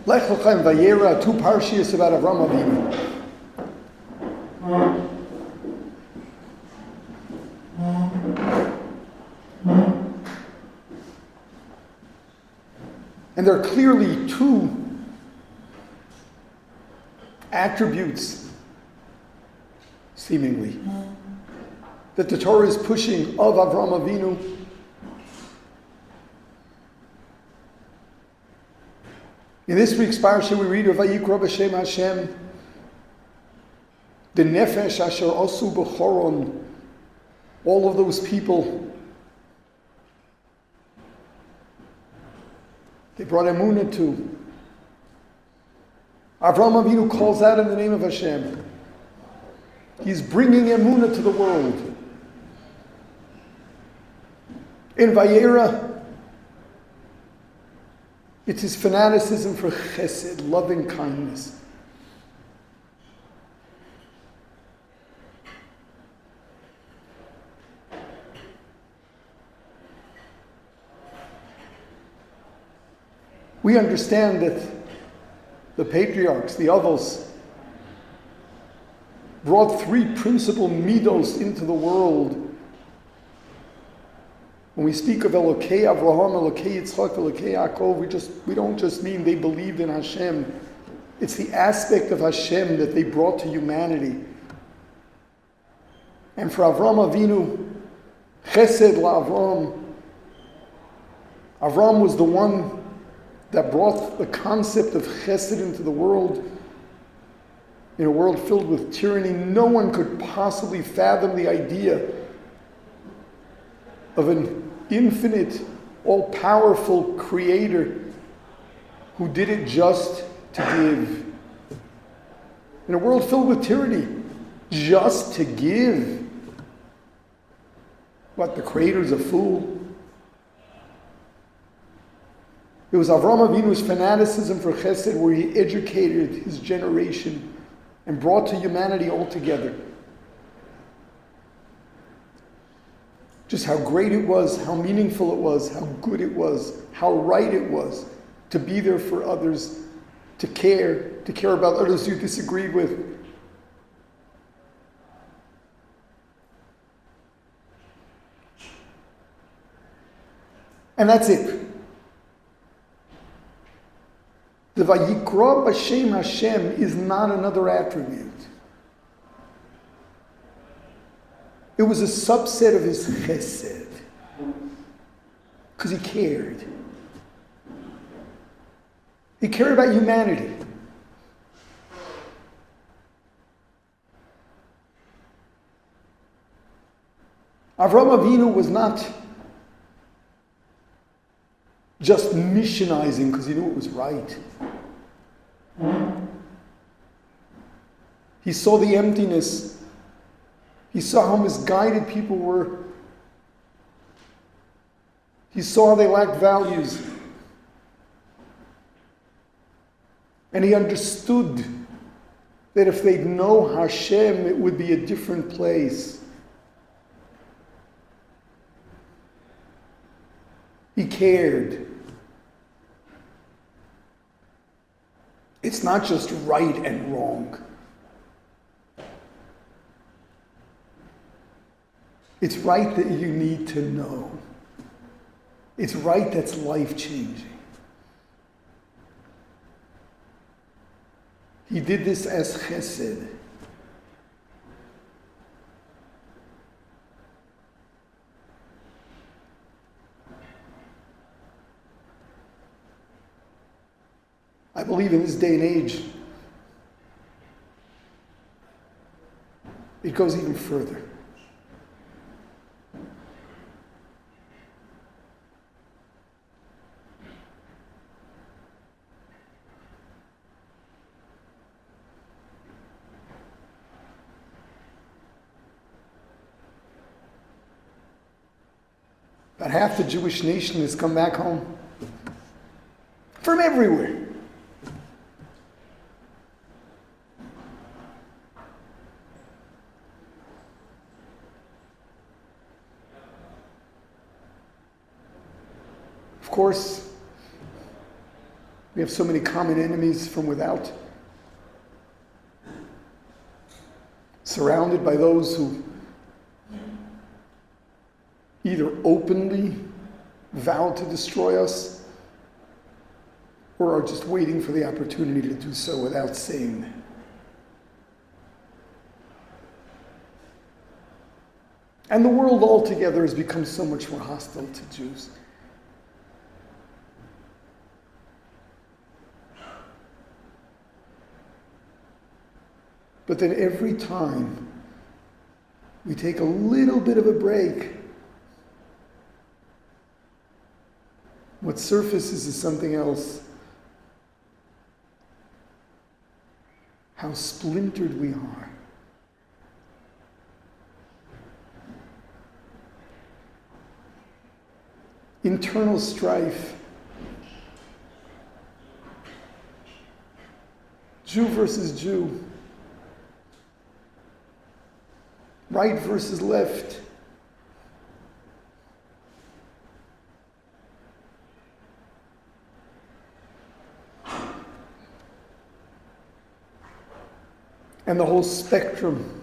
Lech Lecha and Vayera, two parshias about Avraham Avinu. And there are clearly two attributes, seemingly, that the Torah is pushing of Avraham Avinu. In this week's parsha, we read of Vayikra b'Shem Hashem, the nefesh asher osu b'choron, all of those people. They brought Emunah to. Avraham Avinu calls out in the name of Hashem. He's bringing Emunah to the world. In Vayera, it's his fanaticism for Chesed, loving kindness. We understand that the patriarchs, the Avos, brought three principal midos into the world. When we speak of Elokei Avraham, Elokei Yitzchak, Elokei Yaakov, we don't just mean they believed in Hashem. It's the aspect of Hashem that they brought to humanity. And for Avraham Avinu, Chesed la'Avram, Avram was the one that brought the concept of Chesed into the world. In a world filled with tyranny, no one could possibly fathom the idea of an infinite, all-powerful creator who did it just to give. In a world filled with tyranny, just to give. What, the creator's a fool? It was Avraham Avinu's fanaticism for Chesed where he educated his generation and brought to humanity all together. Just how great it was, how meaningful it was, how good it was, how right it was to be there for others, to care about others you disagreed with. And that's it. The Vayikra b'Shem Hashem is not another attribute. It was a subset of his chesed. Because he cared. He cared about humanity. Avraham Avinu was not just missionizing because he knew it was right. He saw the emptiness. He saw how misguided people were. He saw how they lacked values. And he understood that if they'd know Hashem, it would be a different place. He cared. It's not just right and wrong. It's right that you need to know. It's right that's life-changing. He did this as Chesed. I believe in this day and age, it goes even further. About half the Jewish nation has come back home from everywhere. Of course, We have so many common enemies from without. Surrounded by those who either openly vow to destroy us or are just waiting for the opportunity to do so without saying. And the world altogether has become so much more hostile to Jews. But then every time we take a little bit of a break, what surfaces is something else. How splintered we are. Internal strife. Jew versus Jew. Right versus left. And the whole spectrum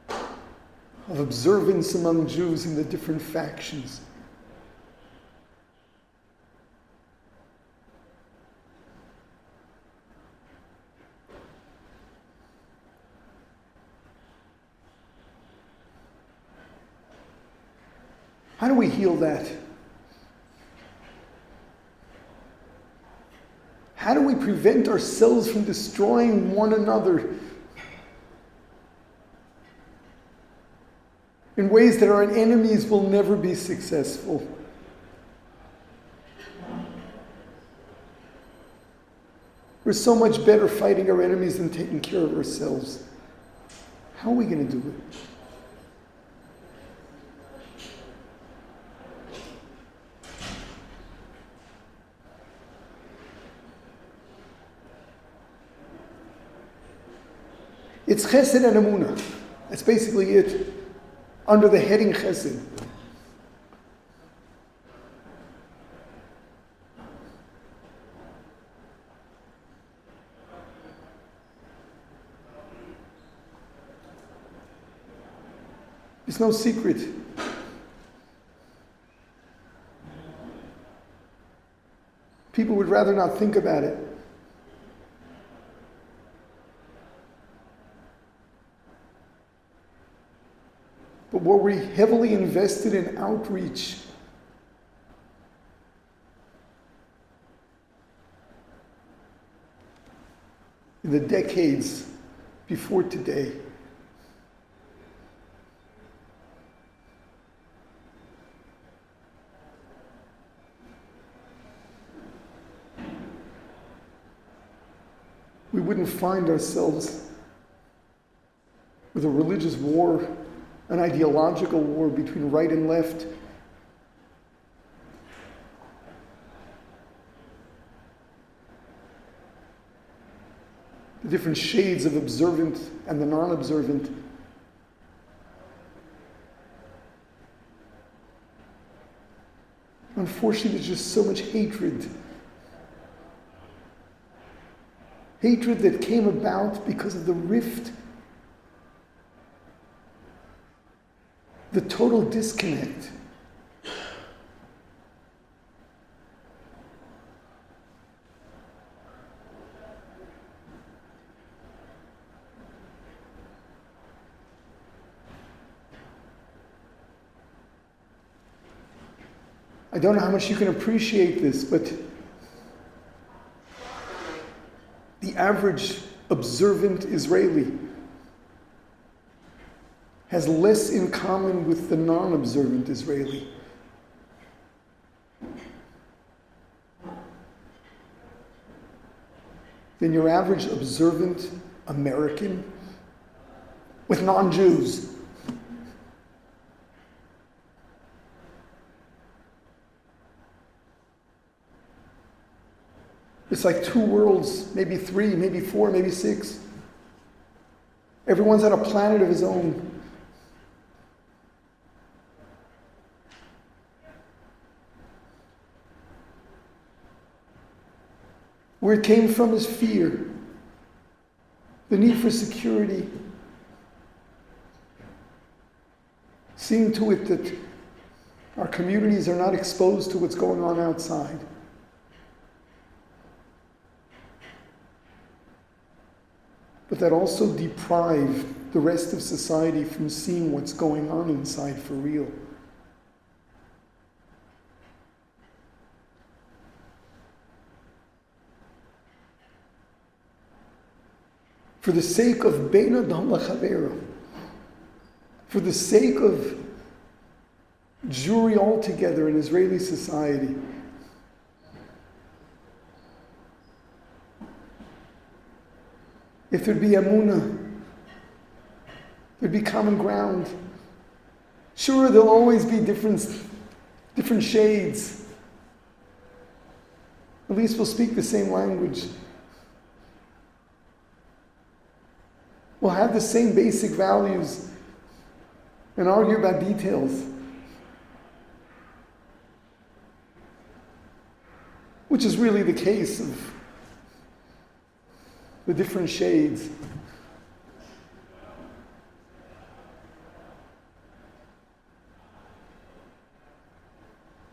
of observance among Jews in the different factions. How do we heal that? How do we prevent ourselves from destroying one another in ways that our enemies will never be successful? We're so much better fighting our enemies than taking care of ourselves. How are we going to do it? It's Chesed and Emunah. That's basically it. Under the heading Chesed. It's no secret. People would rather not think about it. But were we heavily invested in outreach? In the decades before today? We wouldn't find ourselves with a religious war, an ideological war between right and left. The different shades of observant and the non-observant. Unfortunately, there's just so much hatred. Hatred that came about because of the rift, the total disconnect. I don't know how much you can appreciate this, but the average observant Israeli has less in common with the non-observant Israeli. Than your average observant American with non-Jews. It's like two worlds, maybe three, maybe four, maybe six. Everyone's on a planet of his own. Where it came from is fear, the need for security. Seeing to it that our communities are not exposed to what's going on outside. But that also deprive the rest of society from seeing what's going on inside for real. For the sake of Bein Adam L'Chavero, for the sake of Jewry altogether in Israeli society, if there'd be Emunah, there'd be common ground. Sure, there'll always be different shades. At least we'll speak the same language. We'll have the same basic values and argue about details. Which is really the case of the different shades.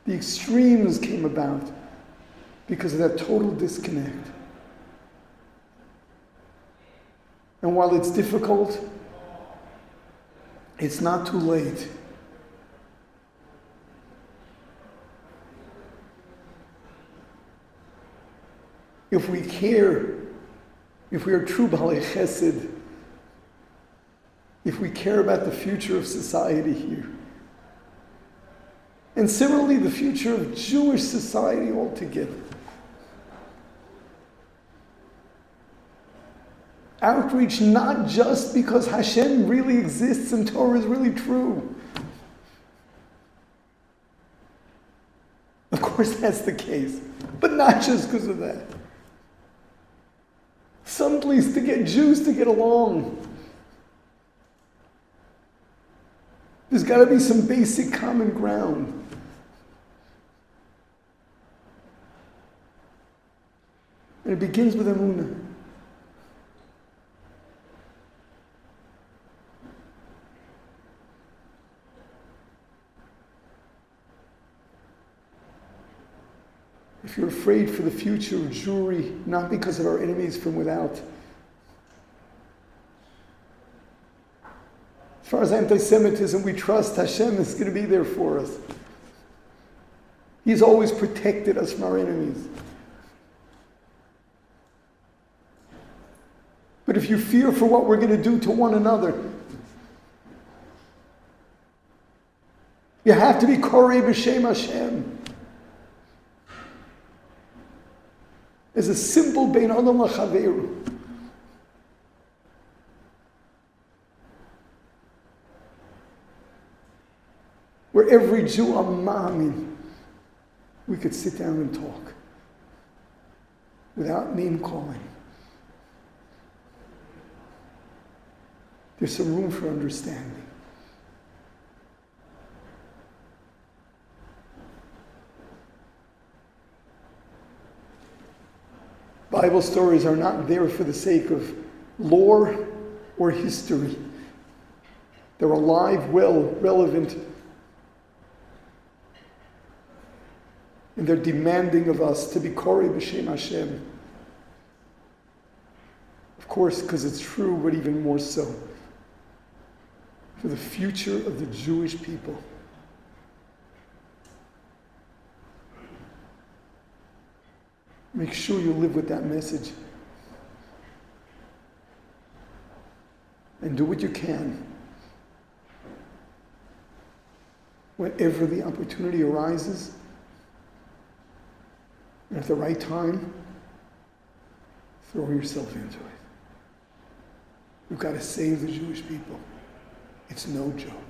The extremes came about because of that total disconnect. And while it's difficult, it's not too late. If we care, if we are true B'alei Chesed, if we care about the future of society here, and similarly the future of Jewish society altogether, outreach not just because Hashem really exists and Torah is really true. Of course that's the case, but not just because of that. Someplace to get Jews to get along. There's got to be some basic common ground. And it begins with Emunah. If you're afraid for the future of Jewry, not because of our enemies from without. As far as anti-Semitism, we trust Hashem is going to be there for us. He's always protected us from our enemies. But if you fear for what we're going to do to one another, you have to be koreiv b'shem Hashem. As a simple Bein Adam L'Chavero. Where every Jew, Amamin, we could sit down and talk without name calling. There's some room for understanding. Bible stories are not there for the sake of lore or history. They're alive, well, relevant, and they're demanding of us to be koreiv b'shem Hashem. Of course, because it's true, but even more so for the future of the Jewish people. Make sure you live with that message. And do what you can. Whenever the opportunity arises, and at the right time, throw yourself into it. We've got to save the Jewish people. It's no joke.